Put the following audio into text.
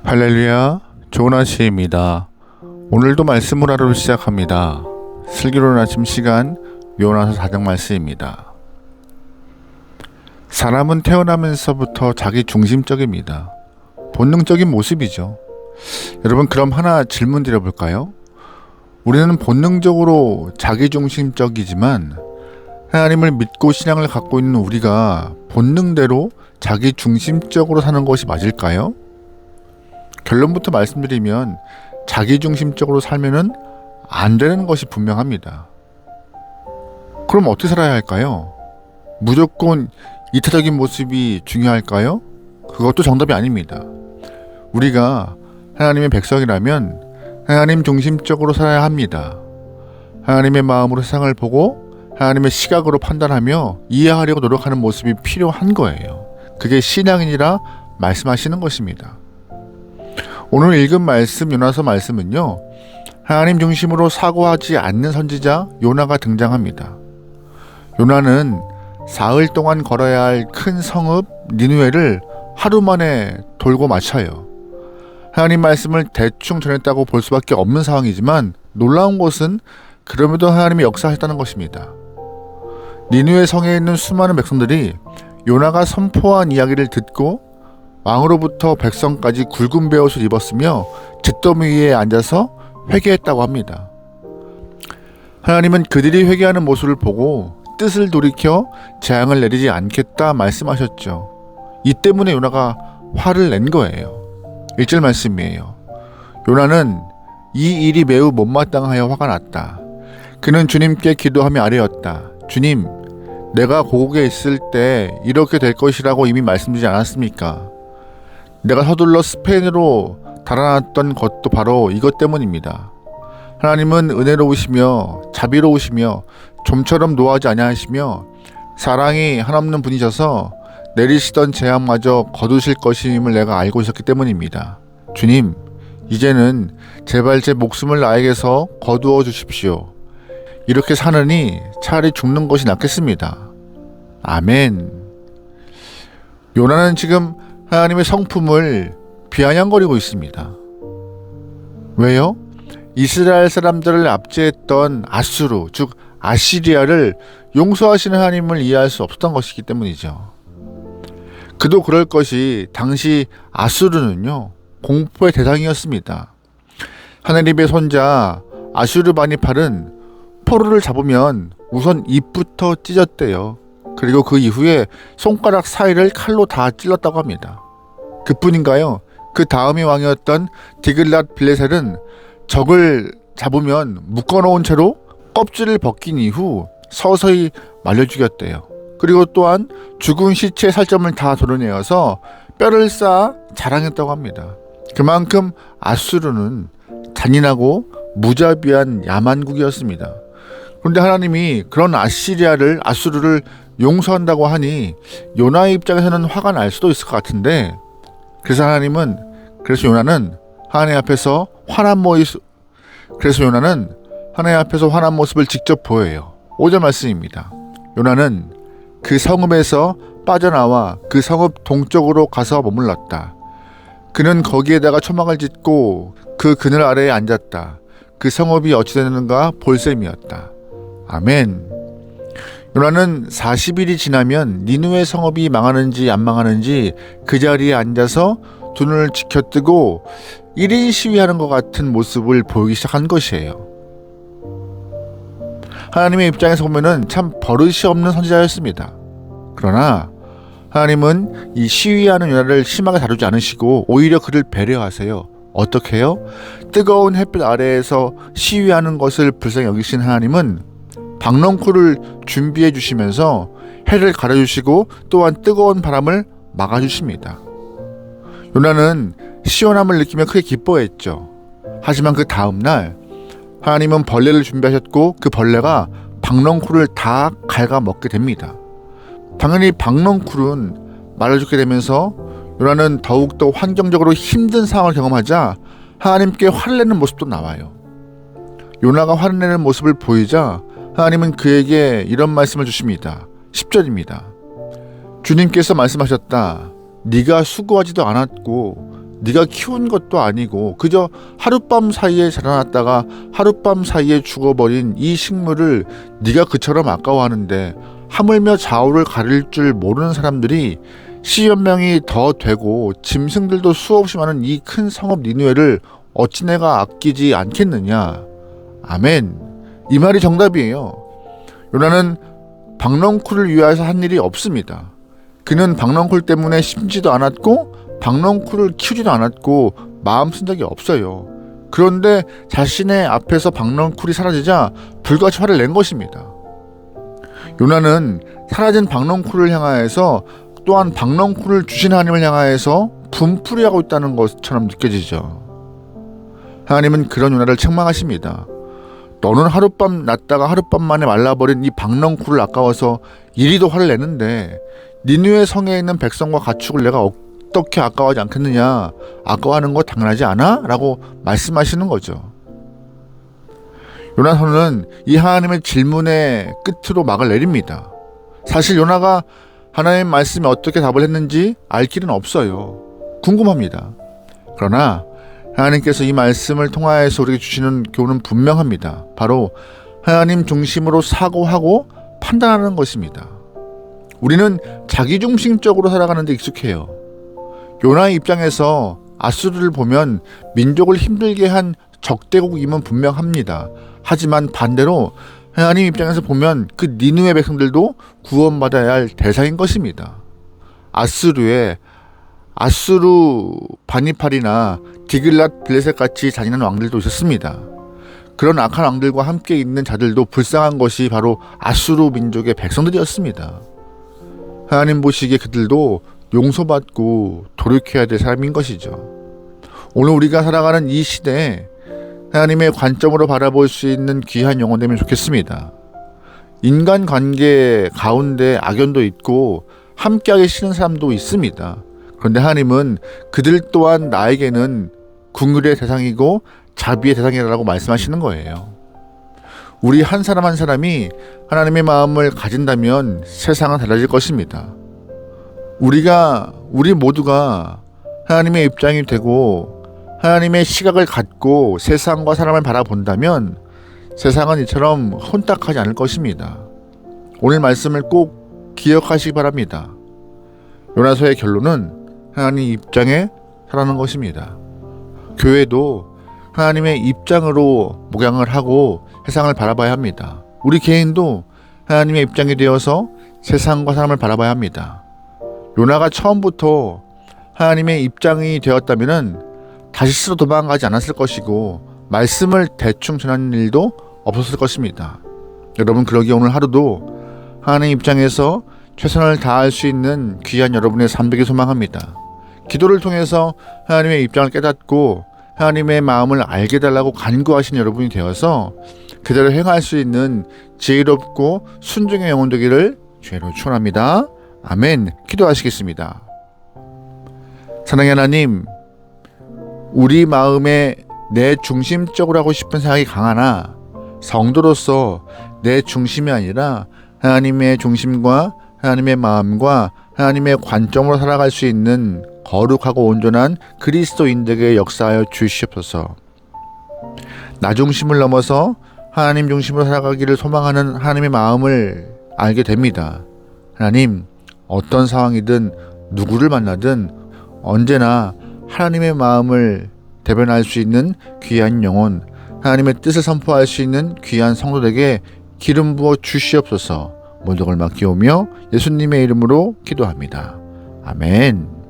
할렐루야, 좋은 아침입니다. 오늘도 말씀을 하루 시작합니다. 슬기로운 아침 시간 요나서 4장 말씀입니다. 사람은 태어나면서부터 자기 중심적입니다. 본능적인 모습이죠. 여러분, 그럼 하나 질문 드려볼까요? 우리는 본능적으로 자기 중심적이지만 하나님을 믿고 신앙을 갖고 있는 우리가 본능대로 자기 중심적으로 사는 것이 맞을까요? 결론부터 말씀드리면 자기중심적으로 살면은 안 되는 것이 분명합니다. 그럼 어떻게 살아야 할까요? 무조건 이타적인 모습이 중요할까요? 그것도 정답이 아닙니다. 우리가 하나님의 백성이라면 하나님 중심적으로 살아야 합니다. 하나님의 마음으로 세상을 보고 하나님의 시각으로 판단하며 이해하려고 노력하는 모습이 필요한 거예요. 그게 신앙이니라 말씀하시는 것입니다. 오늘 읽은 말씀, 요나서 말씀은요, 하나님 중심으로 사고하지 않는 선지자 요나가 등장합니다. 요나는 사흘 동안 걸어야 할 큰 성읍 니느웨를 하루 만에 돌고 마쳐요. 하나님 말씀을 대충 전했다고 볼 수밖에 없는 상황이지만 놀라운 것은 그럼에도 하나님이 역사하셨다는 것입니다. 니느웨 성에 있는 수많은 백성들이 요나가 선포한 이야기를 듣고 왕으로부터 백성까지 굵은 베옷을 입었으며 잿더미 위에 앉아서 회개했다고 합니다. 하나님은 그들이 회개하는 모습을 보고 뜻을 돌이켜 재앙을 내리지 않겠다 말씀하셨죠. 이 때문에 요나가 화를 낸 거예요. 1절 말씀이에요. 요나는 이 일이 매우 못마땅하여 화가 났다. 그는 주님께 기도하며 아뢰었다. 주님, 내가 고국에 있을 때 이렇게 될 것이라고 이미 말씀드리지 않았습니까? 내가 서둘러 스페인으로 달아났던 것도 바로 이것 때문입니다. 하나님은 은혜로우시며 자비로우시며 좀처럼 노하지 아니하시며 사랑이 한없는 분이셔서 내리시던 재앙마저 거두실 것임을 내가 알고 있었기 때문입니다. 주님, 이제는 제발 제 목숨을 나에게서 거두어 주십시오. 이렇게 사느니 차라리 죽는 것이 낫겠습니다. 아멘. 요나는 지금 하나님의 성품을 비아냥거리고 있습니다. 왜요? 이스라엘 사람들을 압제했던 아수르, 즉 아시리아를 용서하시는 하나님을 이해할 수 없었던 것이기 때문이죠. 그도 그럴 것이 당시 아수르는요, 공포의 대상이었습니다. 하느님의 손자 아슈르바니팔은 포로를 잡으면 우선 입부터 찢었대요. 그리고 그 이후에 손가락 사이를 칼로 다 찔렀다고 합니다. 그뿐인가요? 그 다음이 왕이었던 디글랏 빌레셀은 적을 잡으면 묶어놓은 채로 껍질을 벗긴 이후 서서히 말려 죽였대요. 그리고 또한 죽은 시체의 살점을 다 도려내어서 뼈를 쌓아 자랑했다고 합니다. 그만큼 아수르는 잔인하고 무자비한 야만국이었습니다. 그런데 하나님이 그런 아수르를 용서한다고 하니 요나의 입장에서는 화가 날 수도 있을 것 같은데, 그래서 요나는 하나님 앞에서 화난 모습을 직접 보여요. 5절 말씀입니다. 요나는 그 성읍에서 빠져나와 그 성읍 동쪽으로 가서 머물렀다. 그는 거기에다가 초막을 짓고 그 그늘 아래에 앉았다. 그 성읍이 어찌 되는가 볼 셈이었다. 아멘. 요나는 40일이 지나면 니느웨 성읍이 망하는지 안 망하는지 그 자리에 앉아서 두 눈을 지켜뜨고 1인 시위하는 것 같은 모습을 보이기 시작한 것이에요. 하나님의 입장에서 보면은 참 버릇이 없는 선지자였습니다. 그러나 하나님은 이 시위하는 요나를 심하게 다루지 않으시고 오히려 그를 배려하세요. 어떻게 해요? 뜨거운 햇빛 아래에서 시위하는 것을 불쌍히 여기신 하나님은 박넝쿨을 준비해 주시면서 해를 가려주시고 또한 뜨거운 바람을 막아주십니다. 요나는 시원함을 느끼며 크게 기뻐했죠. 하지만 그 다음날 하나님은 벌레를 준비하셨고 그 벌레가 박넝쿨을 다 갉아먹게 됩니다. 당연히 박넝쿨은 말라 죽게 되면서 요나는 더욱더 환경적으로 힘든 상황을 경험하자 하나님께 화를 내는 모습도 나와요. 요나가 화를 내는 모습을 보이자 하나님은 그에게 이런 말씀을 주십니다. 10절입니다. 주님께서 말씀하셨다. 네가 수고하지도 않았고 네가 키운 것도 아니고 그저 하룻밤 사이에 자라났다가 하룻밤 사이에 죽어버린 이 식물을 네가 그처럼 아까워하는데 하물며 좌우를 가릴 줄 모르는 사람들이 10여 명이 더 되고 짐승들도 수없이 많은 이 큰 성읍 니느웨를 어찌 내가 아끼지 않겠느냐. 아멘. 이 말이 정답이에요. 요나는 박넝쿨을 위하여서 한 일이 없습니다. 그는 박넝쿨 때문에 심지도 않았고 박넝쿨을 키우지도 않았고 마음 쓴 적이 없어요. 그런데 자신의 앞에서 박넝쿨이 사라지자 불같이 화를 낸 것입니다. 요나는 사라진 박넝쿨을 향하여서 또한 박넝쿨을 주신 하나님을 향하여서 분풀이하고 있다는 것처럼 느껴지죠. 하나님은 그런 요나를 책망하십니다. 너는 하룻밤 났다가 하룻밤 만에 말라버린 이 박넝쿨을 아까워서 이리도 화를 내는데 니느웨 성에 있는 백성과 가축을 내가 어떻게 아까워하지 않겠느냐. 아까워하는 거 당연하지 않아? 라고 말씀하시는 거죠. 요나 선은 이 하나님의 질문의 끝으로 막을 내립니다. 사실 요나가 하나님의 말씀에 어떻게 답을 했는지 알 길은 없어요. 궁금합니다. 그러나 하나님께서 이 말씀을 통하여서 우리에게 주시는 교훈은 분명합니다. 바로 하나님 중심으로 사고하고 판단하는 것입니다. 우리는 자기중심적으로 살아가는 데 익숙해요. 요나의 입장에서 아수르를 보면 민족을 힘들게 한 적대국임은 분명합니다. 하지만 반대로 하나님 입장에서 보면 그 니느웨 백성들도 구원받아야 할 대상인 것입니다. 아수르 바니팔이나 디글랏 빌레셋 같이 잔인한 왕들도 있었습니다. 그런 악한 왕들과 함께 있는 자들도 불쌍한 것이 바로 아수르 민족의 백성들이었습니다. 하나님 보시기에 그들도 용서받고 돌이켜야 될 사람인 것이죠. 오늘 우리가 살아가는 이 시대에 하나님의 관점으로 바라볼 수 있는 귀한 영혼 되면 좋겠습니다. 인간관계 가운데 악연도 있고 함께하기 싫은 사람도 있습니다. 그런데 하나님은 그들 또한 나에게는 긍휼의 대상이고 자비의 대상이라고 말씀하시는 거예요. 우리 한 사람 한 사람이 하나님의 마음을 가진다면 세상은 달라질 것입니다. 우리 모두가 하나님의 입장이 되고 하나님의 시각을 갖고 세상과 사람을 바라본다면 세상은 이처럼 혼탁하지 않을 것입니다. 오늘 말씀을 꼭 기억하시기 바랍니다. 요나서의 결론은 하나님 입장에 살아가는 것입니다. 교회도 하나님의 입장으로 목양을 하고 세상을 바라봐야 합니다. 우리 개인도 하나님의 입장이 되어서 세상과 사람을 바라봐야 합니다. 요나가 처음부터 하나님의 입장이 되었다면 다시 스스로 도망가지 않았을 것이고 말씀을 대충 전하는 일도 없었을 것입니다. 여러분 그러기에 오늘 하루도 하나님 입장에서 최선을 다할 수 있는 귀한 여러분의 삶 되길 소망합니다. 기도를 통해서 하나님의 입장을 깨닫고 하나님의 마음을 알게 달라고 간구하신 여러분이 되어서 그대로 행할 수 있는 지혜롭고 순종의 영혼 되기를 주의로 축원합니다. 아멘. 기도하시겠습니다. 사랑의 하나님, 우리 마음에 내 중심적으로 하고 싶은 생각이 강하나 성도로서 내 중심이 아니라 하나님의 중심과 하나님의 마음과 하나님의 관점으로 살아갈 수 있는 거룩하고 온전한 그리스도인들에게 역사하여 주시옵소서. 나 중심을 넘어서 하나님 중심으로 살아가기를 소망하는 하나님의 마음을 알게 됩니다. 하나님, 어떤 상황이든 누구를 만나든 언제나 하나님의 마음을 대변할 수 있는 귀한 영혼, 하나님의 뜻을 선포할 수 있는 귀한 성도들에게 기름 부어 주시옵소서. 모독을 맡기오며 예수님의 이름으로 기도합니다. 아멘.